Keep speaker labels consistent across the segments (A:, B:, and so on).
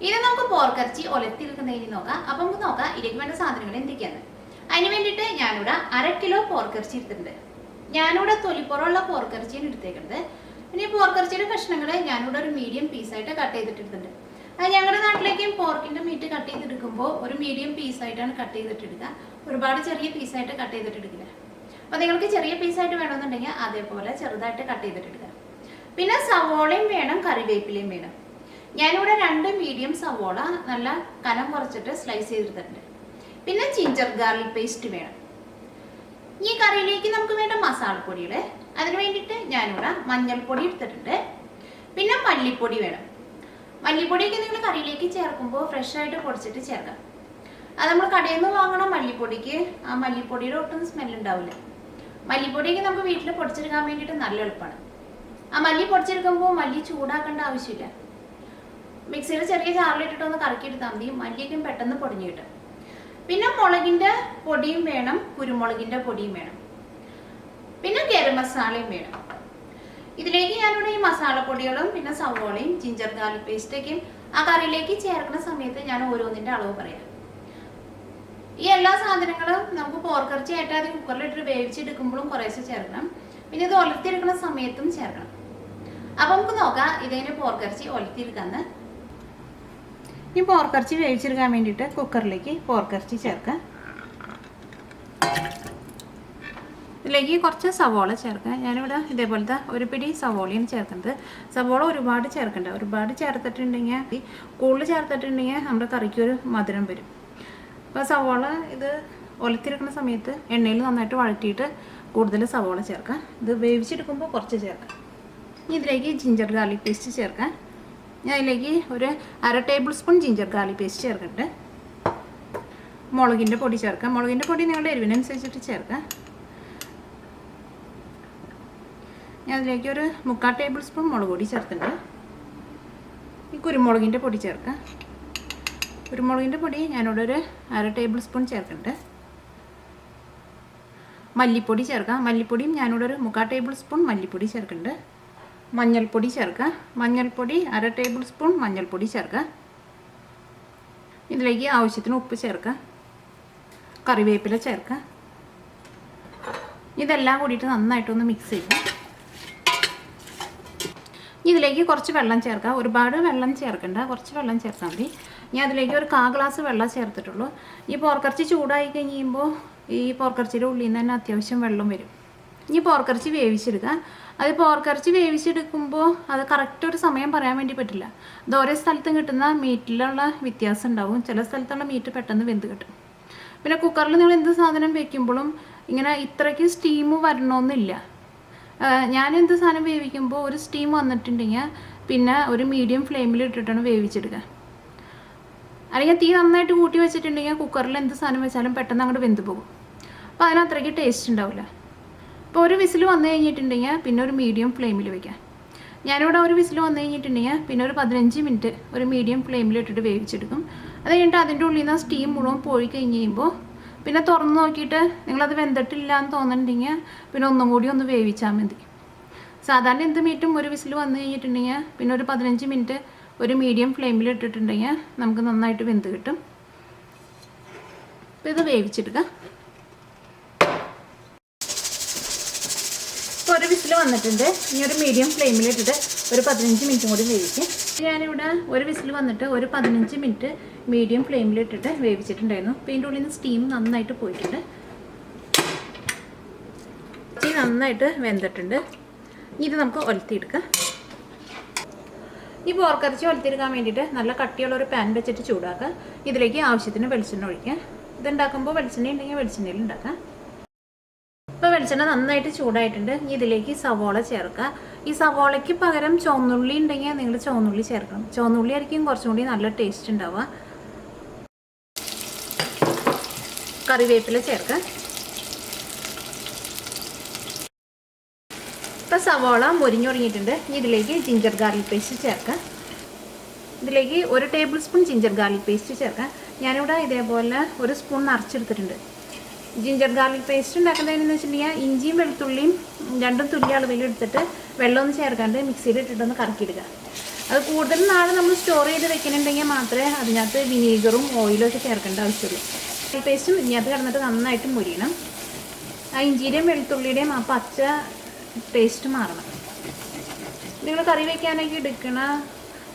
A: ഇനി നമുക്ക് പോർക്കിറച്ചി ഒലത്തിയെടുക്കുന്നതിന് നോക്കാം. അപ്പം നമുക്ക് നോക്കാം ഇതിലേക്ക് വേണ്ട സാധനങ്ങൾ എന്തൊക്കെയാണ്. അതിന് വേണ്ടിയിട്ട് ഞാനിവിടെ 1/2 കിലോ പോർക്കിറച്ചി എടുത്തിട്ടുണ്ട്. ഞാനിവിടെ തൊലിപ്പുറമുള്ള പോർക്കിറച്ചിയാണ് എടുത്തേക്കുന്നത്. പിന്നെ ഈ പോർക്കിറച്ചിയുടെ കഷ്ണങ്ങൾ ഞാനിവിടെ ഒരു മീഡിയം പീസായിട്ട് കട്ട് ചെയ്തിട്ടെടുത്തിട്ടുണ്ട്. അത് ഞങ്ങളുടെ നാട്ടിലേക്കും പോർക്കിൻ്റെ മീറ്റ് കട്ട് ചെയ്തെടുക്കുമ്പോൾ ഒരു മീഡിയം പീസായിട്ടാണ് കട്ട് ചെയ്തിട്ടെടുക്കുക. ഒരുപാട് ചെറിയ പീസായിട്ട് കട്ട് ചെയ്തിട്ടെടുക്കില്ല. അപ്പോൾ നിങ്ങൾക്ക് ചെറിയ പീസായിട്ട് വേണമെന്നുണ്ടെങ്കിൽ അതേപോലെ ചെറുതായിട്ട് കട്ട് ചെയ്തിട്ടെടുക്കുക. പിന്നെ സവോളയും വേണം, കറിവേപ്പിലയും വേണം. ഞാനിവിടെ 2 മീഡിയം സവോള നല്ല കനം കുറച്ചിട്ട് സ്ലൈസ് ചെയ്തെടുത്തിട്ടുണ്ട്. പിന്നെ ജിഞ്ചർ ഗാർലിക് പേസ്റ്റ് വേണം. ഈ കറിയിലേക്ക് നമുക്ക് വേണ്ട മസാലപ്പൊടികൾ, അതിന് വേണ്ടിയിട്ട് ഞാനിവിടെ മഞ്ഞൾപ്പൊടി എടുത്തിട്ടുണ്ട്. പിന്നെ മല്ലിപ്പൊടി വേണം. മല്ലിപ്പൊടിയൊക്കെ നിങ്ങൾ കറിയിലേക്ക് ചേർക്കുമ്പോൾ ഫ്രഷ് ആയിട്ട് പൊടിച്ചിട്ട് ചേർക്കാം. അത് നമ്മൾ കടയിൽ നിന്ന് വാങ്ങണ മല്ലിപ്പൊടിക്ക് ആ മല്ലിപ്പൊടിയുടെ ഒട്ടും സ്മെല്ലുണ്ടാവില്ല. മല്ലിപ്പൊടിയൊക്കെ നമുക്ക് വീട്ടിൽ പൊടിച്ചെടുക്കാൻ വേണ്ടിയിട്ട് നല്ല എളുപ്പമാണ്. ആ മല്ലി പൊടിച്ചെടുക്കുമ്പോൾ മല്ലി ചൂടാക്കേണ്ട ആവശ്യമില്ല. മിക്സിയിൽ ചെറിയ ജാറിലിട്ടിട്ട് ഒന്ന് കറക്കിയെടുത്താൽ മതി. മല്ലിയൊക്കെ പെട്ടെന്ന് പൊടിഞ്ഞു കിട്ടും. പിന്നെ മുളകിൻ്റെ പൊടിയും വേണം, കുരുമുളകിൻ്റെ പൊടിയും വേണം. പിന്നെ ഗരം മസാലയും വേണം. ഇതിലേക്ക് ഞാനിവിടെ ഈ മസാലപ്പൊടികളും പിന്നെ സവോളയും ജിഞ്ചർ ഗാർലിക് പേസ്റ്റൊക്കെയും ആ കറിയിലേക്ക് ചേർക്കുന്ന സമയത്ത് ഞാൻ ഓരോന്നിൻ്റെ അളവ് പറയാം. ഈ എല്ലാ സാധനങ്ങളും നമുക്ക് പോർക്കിറച്ചി ആയിട്ട് അത് കുക്കറിലിട്ട് വേവിച്ചെടുക്കുമ്പോഴും കുറേശ്ശെ ചേർക്കണം. പിന്നെ ഇത് ഒലത്തിയെടുക്കുന്ന സമയത്തും ചേർക്കണം. അപ്പം നമുക്ക് നോക്കാം ഇതേനെ പോർക്കിറച്ചി ഒലത്തിയെടുക്കാന്ന്. ഈ പോർക്കിറച്ചി വേവിച്ചെടുക്കാൻ വേണ്ടിയിട്ട് കുക്കറിലേക്ക് പോർക്കിറച്ചി ചേർക്കാം. ഇതിലേക്ക് കുറച്ച് സവോള ചേർക്കാം. ഞാനിവിടെ ഇതേപോലത്തെ ഒരു പിടി സവോളയാണ് ചേർക്കുന്നത്. സവോള ഒരുപാട് ചേർക്കണ്ട. ഒരുപാട് ചേർത്തിട്ടുണ്ടെങ്കിൽ, കൂടുതൽ ചേർത്തിട്ടുണ്ടെങ്കിൽ നമ്മുടെ കറിക്ക് ഒരു മധുരം വരും. അപ്പോൾ സവോള ഇത് ഒലത്തിയെടുക്കുന്ന സമയത്ത് എണ്ണയിൽ നന്നായിട്ട് വഴറ്റിയിട്ട് കൂടുതൽ സവോള ചേർക്കാം. ഇത് വേവിച്ചെടുക്കുമ്പോൾ കുറച്ച് ചേർക്കാം. ഇതിലേക്ക് ജിഞ്ചർ ഗാർലിക് പേസ്റ്റ് ചേർക്കാം. ഞാൻ ഇതിലേക്ക് ഒരു 1/2 tablespoon ginger garlic paste ചേർക്കട്ടെ. മുളകിൻ്റെ പൊടി ചേർക്കാം. മുളകിൻ്റെ പൊടി നിങ്ങളുടെ എരിവിനനുസരിച്ചിട്ട് ചേർക്കാം. ഞാൻ അതിലേക്ക് ഒരു 3/4 ടേബിൾ സ്പൂൺ മുളക് പൊടി ചേർത്തിട്ടുണ്ട്. ഈ കുരുമുളകിൻ്റെ പൊടി ചേർക്കാം. കുരുമുളകിൻ്റെ പൊടി ഞാനിവിടെ ഒരു 1/2 ടേബിൾ സ്പൂൺ ചേർക്കുന്നുണ്ട്. മല്ലിപ്പൊടി ചേർക്കാം. മല്ലിപ്പൊടിയും ഞാനിവിടെ ഒരു 3/4 ടേബിൾ സ്പൂൺ മല്ലിപ്പൊടി ചേർക്കുന്നുണ്ട്. മഞ്ഞൾപ്പൊടി ചേർക്കാം. മഞ്ഞൾപ്പൊടി 1/2 ടേബിൾ സ്പൂൺ മഞ്ഞൾപ്പൊടി ചേർക്കാം. ഇതിലേക്ക് ആവശ്യത്തിന് ഉപ്പ് ചേർക്കാം. കറിവേപ്പില ചേർക്കാം. ഇതെല്ലാം കൂടിയിട്ട് നന്നായിട്ടൊന്ന് മിക്സ് ചെയ്യാം. ഇതിലേക്ക് കുറച്ച് വെള്ളം ചേർക്കാം. ഒരുപാട് വെള്ളം ചേർക്കണ്ട, കുറച്ച് വെള്ളം ചേർത്താൽ മതി. ഞാൻ അതിലേക്ക് ഒരു 1/4 ഗ്ലാസ് വെള്ളം ചേർത്തിട്ടുള്ളൂ. ഈ പോർക്കിറച്ചി ചൂടായി കഴിയുമ്പോൾ ഈ പോർക്കിറച്ചിയുടെ ഉള്ളിൽ നിന്ന് തന്നെ അത്യാവശ്യം വെള്ളം വരും. ഇനി പോർക്കിറച്ചി വേവിച്ചെടുക്കുക. അത് പോർക്കിറച്ചി വേവിച്ചെടുക്കുമ്പോൾ അത് കറക്റ്റ് ഒരു സമയം പറയാൻ വേണ്ടി പറ്റില്ല. അത് ഓരോ സ്ഥലത്തും കിട്ടുന്ന മീറ്റിലുള്ള വ്യത്യാസം ഉണ്ടാവും. ചില സ്ഥലത്തുള്ള മീറ്റ് പെട്ടെന്ന് വെന്ത് കിട്ടും. പിന്നെ കുക്കറിൽ നിങ്ങൾ എന്ത് സാധനം വയ്ക്കുമ്പോഴും ഇങ്ങനെ ഇത്രയ്ക്ക് സ്റ്റീം വരണമെന്നില്ല. ഞാൻ എന്ത് സാധനം വേവിക്കുമ്പോൾ ഒരു സ്റ്റീം വന്നിട്ടുണ്ടെങ്കിൽ പിന്നെ ഒരു മീഡിയം ഫ്ലെയിമിൽ ഇട്ടിട്ടാണ് വേവിച്ചെടുക്കുക. അല്ലെങ്കിൽ തീ നന്നായിട്ട് കൂട്ടി വെച്ചിട്ടുണ്ടെങ്കിൽ കുക്കറിൽ എന്ത് സാധനം വെച്ചാലും പെട്ടെന്ന് അങ്ങോട്ട് വെന്ത് പോകും. അപ്പോൾ അതിന് അത്രയ്ക്ക് ടേസ്റ്റ് ഉണ്ടാവില്ല. ഇപ്പോൾ ഒരു വിസിൽ വന്നു കഴിഞ്ഞിട്ടുണ്ടെങ്കിൽ പിന്നെ ഒരു മീഡിയം ഫ്ലെയിമിൽ വയ്ക്കാം. ഞാനിവിടെ ഒരു വിസിൽ വന്നു കഴിഞ്ഞിട്ടുണ്ടെങ്കിൽ പിന്നെ ഒരു 15 മിനിറ്റ് ഒരു മീഡിയം ഫ്ലെയിമിൽ ഇട്ടിട്ട് വേവിച്ചെടുക്കും. അത് കഴിഞ്ഞിട്ട് അതിൻ്റെ ഉള്ളിൽ നിന്ന് സ്റ്റീം മുഴുവൻ പോയി കഴിഞ്ഞ് കഴിയുമ്പോൾ പിന്നെ തുറന്ന് നോക്കിയിട്ട് നിങ്ങളത് വെന്തിട്ടില്ല എന്ന് തോന്നുന്നുണ്ടെങ്കിൽ പിന്നെ ഒന്നും കൂടി ഒന്ന് വേവിച്ചാൽ മതി. സാധാരണ എന്ത് മീറ്റും ഒരു വിസിൽ വന്നു കഴിഞ്ഞിട്ടുണ്ടെങ്കിൽ പിന്നെ ഒരു 15 മിനിറ്റ് ഒരു മീഡിയം ഫ്ലെയിമിൽ ഇട്ടിട്ടുണ്ടെങ്കിൽ നമുക്ക് നന്നായിട്ട് വെന്ത് കിട്ടും. അപ്പോൾ ഇത് വേവിച്ചെടുക്കുക. ഇപ്പോൾ ഒരു വിസിൽ വന്നിട്ടുണ്ട്. ഇനി ഒരു മീഡിയം ഫ്ലെയിമിൽ ഇട്ടിട്ട് ഒരു 15 മിനിറ്റും കൂടി വേവിക്കും. ഞാനിവിടെ ഒരു വിസിൽ വന്നിട്ട് ഒരു 15 മിനിറ്റ് മീഡിയം ഫ്ലെയിമിൽ ഇട്ടിട്ട് വേവിച്ചിട്ടുണ്ടായിരുന്നു. അപ്പോൾ ഇതിൻ്റെ ഉള്ളിൽ നിന്ന് സ്റ്റീം നന്നായിട്ട് പോയിട്ടുണ്ട്. നന്നായിട്ട് വെന്തിട്ടുണ്ട്. ഇത് നമുക്ക് ഒലത്തിയെടുക്കാം. ഈ പോർക്കിറച്ചി ഒലത്തിയെടുക്കാൻ വേണ്ടിയിട്ട് നല്ല കട്ടിയുള്ളൊരു പാൻ വെച്ചിട്ട് ചൂടാക്കുക. ഇതിലേക്ക് ആവശ്യത്തിന് വെളിച്ചെണ്ണ ഒഴിക്കുക. ഇതുണ്ടാക്കുമ്പോൾ വെളിച്ചെണ്ണ ഉണ്ടെങ്കിൽ വെളിച്ചെണ്ണയിൽ ഉണ്ടാക്കാം. ഇപ്പോൾ വെളിച്ചെണ്ണ നന്നായിട്ട് ചൂടായിട്ടുണ്ട്. ഇതിലേക്ക് സവോള ചേർക്കുക. ഈ സവോളയ്ക്ക് പകരം ചുവന്നുള്ളി ഉണ്ടെങ്കിൽ നിങ്ങൾ ചുവന്നുള്ളി ചേർക്കണം. ചുവന്നുള്ളി ആയിരിക്കും കുറച്ചും കൂടി നല്ല ടേസ്റ്റ് ഉണ്ടാവുക. കറിവേപ്പില ചേർക്കുക. ഇപ്പോൾ സവോള മുരിഞ്ഞു തുടങ്ങിയിട്ടുണ്ട്. ഇതിലേക്ക് ജിഞ്ചർ ഗാർലിക് പേസ്റ്റ് ചേർക്കാം. ഇതിലേക്ക് 1 table spoon ginger garlic paste ചേർക്കാം. ഞാനിവിടെ ഇതേപോലെ 1 സ്പൂൺ നിറച്ചെടുത്തിട്ടുണ്ട്. ജിഞ്ചർ ഗാർലിക് പേസ്റ്റ് ഉണ്ടാക്കുന്നതിനെന്ന് വെച്ചിട്ടുണ്ടെങ്കിൽ ഇഞ്ചിയും വെളുത്തുള്ളിയും 2 തുല്യ അളവിൽ എടുത്തിട്ട് വെള്ളമൊന്നും ചേർക്കാണ്ട് മിക്സിയിൽ ഇട്ടിട്ടൊന്ന് കറക്കിയിടുക. അത് കൂടുതൽ നാൾ നമ്മൾ സ്റ്റോർ ചെയ്ത് വെക്കുന്നുണ്ടെങ്കിൽ മാത്രമേ അതിനകത്ത് വിനീഗറും ഓയിലും ഒക്കെ ചേർക്കേണ്ട ആവശ്യമുള്ളൂ. ഈ പേസ്റ്റും ഇതിനകത്ത് കിടന്നിട്ട് നന്നായിട്ട് മുരിയണം. ആ ഇഞ്ചിയുടെയും വെളുത്തുള്ളിയുടെയും ആ പച്ച ടേസ്റ്റ് മാറണം. നിങ്ങൾ കറി വയ്ക്കാനൊക്കെ എടുക്കണ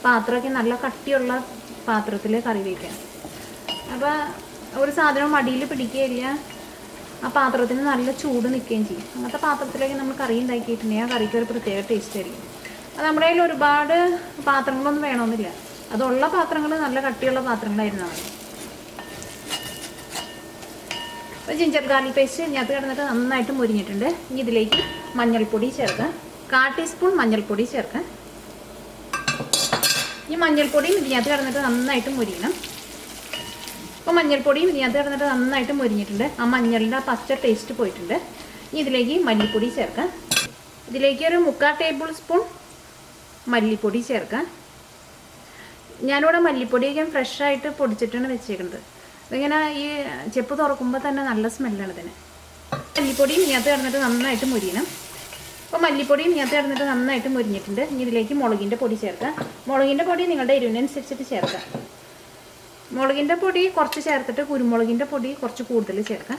A: പാത്രമൊക്കെ നല്ല കട്ടിയുള്ള പാത്രത്തിൽ കറി വയ്ക്കണം. അപ്പോൾ ഒരു സാധനം മടിയിൽ പിടിക്കുകയില്ല, ആ പാത്രത്തിന് നല്ല ചൂട് നിൽക്കുകയും ചെയ്യും. അങ്ങനത്തെ പാത്രത്തിലേക്ക് നമ്മൾ കറി ഉണ്ടാക്കിയിട്ടുണ്ടെങ്കിൽ ആ കറിക്ക് ഒരു പ്രത്യേക ടേസ്റ്റ് ആയിരിക്കും. അത് നമ്മുടെ കയ്യിൽ ഒരുപാട് പാത്രങ്ങളൊന്നും വേണമെന്നില്ല, അതുള്ള പാത്രങ്ങൾ നല്ല കട്ടിയുള്ള പാത്രങ്ങളായിരുന്നാൽ മതി. അപ്പോൾ ജിഞ്ചർ ഗാർലിക് പേസ്റ്റ് ഇതിനകത്ത് കിടന്നിട്ട് നന്നായിട്ട് മുരിഞ്ഞിട്ടുണ്ട്. ഇനി ഇതിലേക്ക് മഞ്ഞൾപ്പൊടി ചേർക്കാം. 1/4 ടീസ്പൂൺ മഞ്ഞൾപ്പൊടി ചേർക്കാം. ഈ മഞ്ഞൾപ്പൊടിയും ഇതിനകത്ത് കിടന്നിട്ട് നന്നായിട്ട് മുരിയണം. അപ്പോൾ മഞ്ഞൾപ്പൊടിയും ഇതിനകത്ത് കിടന്നിട്ട് നന്നായിട്ട് മുരിഞ്ഞിട്ടുണ്ട്. ആ മഞ്ഞളിൻ്റെ ആ പച്ച ടേസ്റ്റ് പോയിട്ടുണ്ട്. ഇനി ഇതിലേക്ക് മല്ലിപ്പൊടി ചേർക്കാം. ഇതിലേക്ക് ഒരു 3/4 ടേബിൾ സ്പൂൺ മല്ലിപ്പൊടി ചേർക്കാം. ഞാനിവിടെ മല്ലിപ്പൊടിയൊക്കെ ഫ്രഷായിട്ട് പൊടിച്ചിട്ടാണ് വെച്ചേക്കുന്നത്. ഇതിങ്ങനെ ഈ ചെപ്പ് തുറക്കുമ്പോൾ തന്നെ നല്ല സ്മെല്ലാണ് ഇതിന്. മല്ലിപ്പൊടിയും ഇതിനകത്ത് കിടന്നിട്ട് നന്നായിട്ട് മുരിയണം. അപ്പോൾ മല്ലിപ്പൊടിയും ഇതിനകത്ത് കിടന്നിട്ട് നന്നായിട്ട് മുരിഞ്ഞിട്ടുണ്ട്. ഇനി ഇതിലേക്ക് മുളകിൻ്റെ പൊടി ചേർക്കാം. മുളകിൻ്റെ പൊടി നിങ്ങളുടെ എരിവിനനുസരിച്ചിട്ട് ചേർക്കാം. മുളകിൻ്റെ പൊടി കുറച്ച് ചേർത്തിട്ട് കുരുമുളകിൻ്റെ പൊടി കുറച്ച് കൂടുതൽ ചേർക്കാം.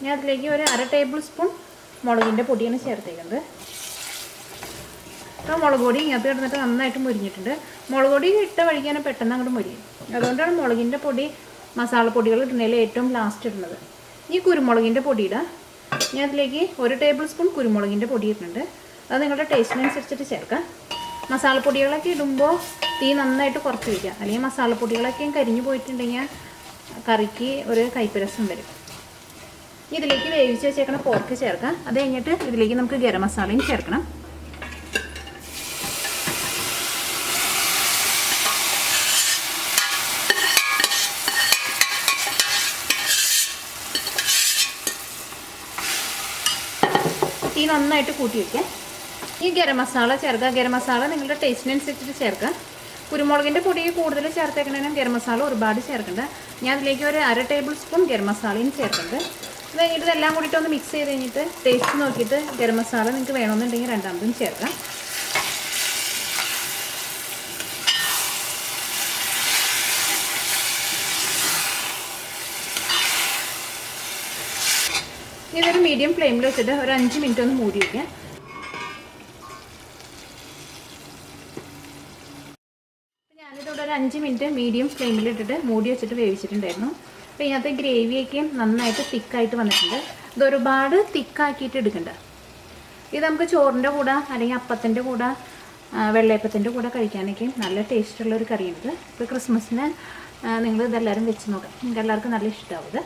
A: ഞാൻ അതിലേക്ക് ഒരു 1/2 ടേബിൾ സ്പൂൺ മുളകിൻ്റെ പൊടിയാണ് ചേർത്തേക്കുന്നത്. അപ്പോൾ മുളക് പൊടി ഇതിനകത്ത് കിടന്നിട്ട് നന്നായിട്ട് മുരിഞ്ഞിട്ടുണ്ട്. മുളക് പൊടി ഇട്ട വഴിക്കാനും പെട്ടെന്ന് അങ്ങോട്ട് മുരിയും. അതുകൊണ്ടാണ് മുളകിൻ്റെ പൊടി മസാലപ്പൊടികൾ ഇടുന്നതിൽ ഏറ്റവും ലാസ്റ്റ് ഇടുന്നത്. ഈ കുരുമുളകിൻ്റെ പൊടി ഇടാം. ഞാൻ അതിലേക്ക് 1 ടേബിൾ സ്പൂൺ കുരുമുളകിൻ്റെ പൊടി ഇടുന്നുണ്ട്. അത് നിങ്ങളുടെ ടേസ്റ്റിനനുസരിച്ചിട്ട് ചേർക്കാം. മസാലപ്പൊടികളൊക്കെ ഇടുമ്പോൾ തീ നന്നായിട്ട് കുറച്ച് വയ്ക്കുക, അല്ലെങ്കിൽ മസാലപ്പൊടികളൊക്കെ കരിഞ്ഞു പോയിട്ടുണ്ടെങ്കിൽ കറിക്ക് ഒരു കയ്പ്പരസം വരും. ഇതിലേക്ക് വേവിച്ച് വെച്ചേക്കണ പോർക്ക് ചേർക്കാം. അത് കഴിഞ്ഞിട്ട് ഇതിലേക്ക് നമുക്ക് ഗരം മസാലയും ചേർക്കണം. തീ നന്നായിട്ട് കൂട്ടി വയ്ക്കാം. ഈ ഗരം മസാല ചേർക്കുക. ഗരം മസാല നിങ്ങളുടെ ടേസ്റ്റിനനുസരിച്ചിട്ട് ചേർക്കുക. കുരുമുളകിൻ്റെ പൊടി കൂടുതൽ ചേർത്തേക്കണേനും ഗരം മസാല ഒരുപാട് ചേർക്കണ്ട. ഞാൻ അതിലേക്ക് ഒരു 1/2 ടേബിൾ സ്പൂൺ ഗരം മസാലയും ചേർക്കുന്നുണ്ട്. അത് കഴിഞ്ഞിട്ട് ഇതെല്ലാം കൂടിയിട്ട് ഒന്ന് മിക്സ് ചെയ്ത് കഴിഞ്ഞിട്ട് ടേസ്റ്റ് നോക്കിയിട്ട് ഗരം മസാല നിങ്ങൾക്ക് വേണമെന്നുണ്ടെങ്കിൽ രണ്ടാമതും ചേർക്കാം. ഇതൊരു മീഡിയം ഫ്ലെയിമിൽ വെച്ചിട്ട് ഒരു 5 മിനിറ്റ് ഒന്ന് മൂടി വയ്ക്കാം. ഞാനിതോടെ ഒരു 5 മിനിറ്റ് മീഡിയം ഫ്ലെയിമിലിട്ടിട്ട് മൂടി വെച്ചിട്ട് വേവിച്ചിട്ടുണ്ടായിരുന്നു. അപ്പോൾ ഇതിനകത്ത് ഗ്രേവിയൊക്കെ നന്നായിട്ട് തിക്കായിട്ട് വന്നിട്ടുണ്ട്. ഇതൊരുപാട് തിക്കാക്കിയിട്ട് എടുക്കണ്ട. ഇത് നമുക്ക് ചോറിൻ്റെ കൂടെ അല്ലെങ്കിൽ അപ്പത്തിൻ്റെ കൂടെ വെള്ളയപ്പത്തിൻ്റെ കൂടെ കഴിക്കാനൊക്കെ നല്ല ടേസ്റ്റുള്ളൊരു കറിയുണ്ട്. ഇപ്പോൾ ക്രിസ്മസിന് നിങ്ങൾ ഇതെല്ലാവരും വെച്ച് നോക്കാം. നിങ്ങൾക്ക് എല്ലാവർക്കും നല്ല ഇഷ്ടമാവും ഇത്.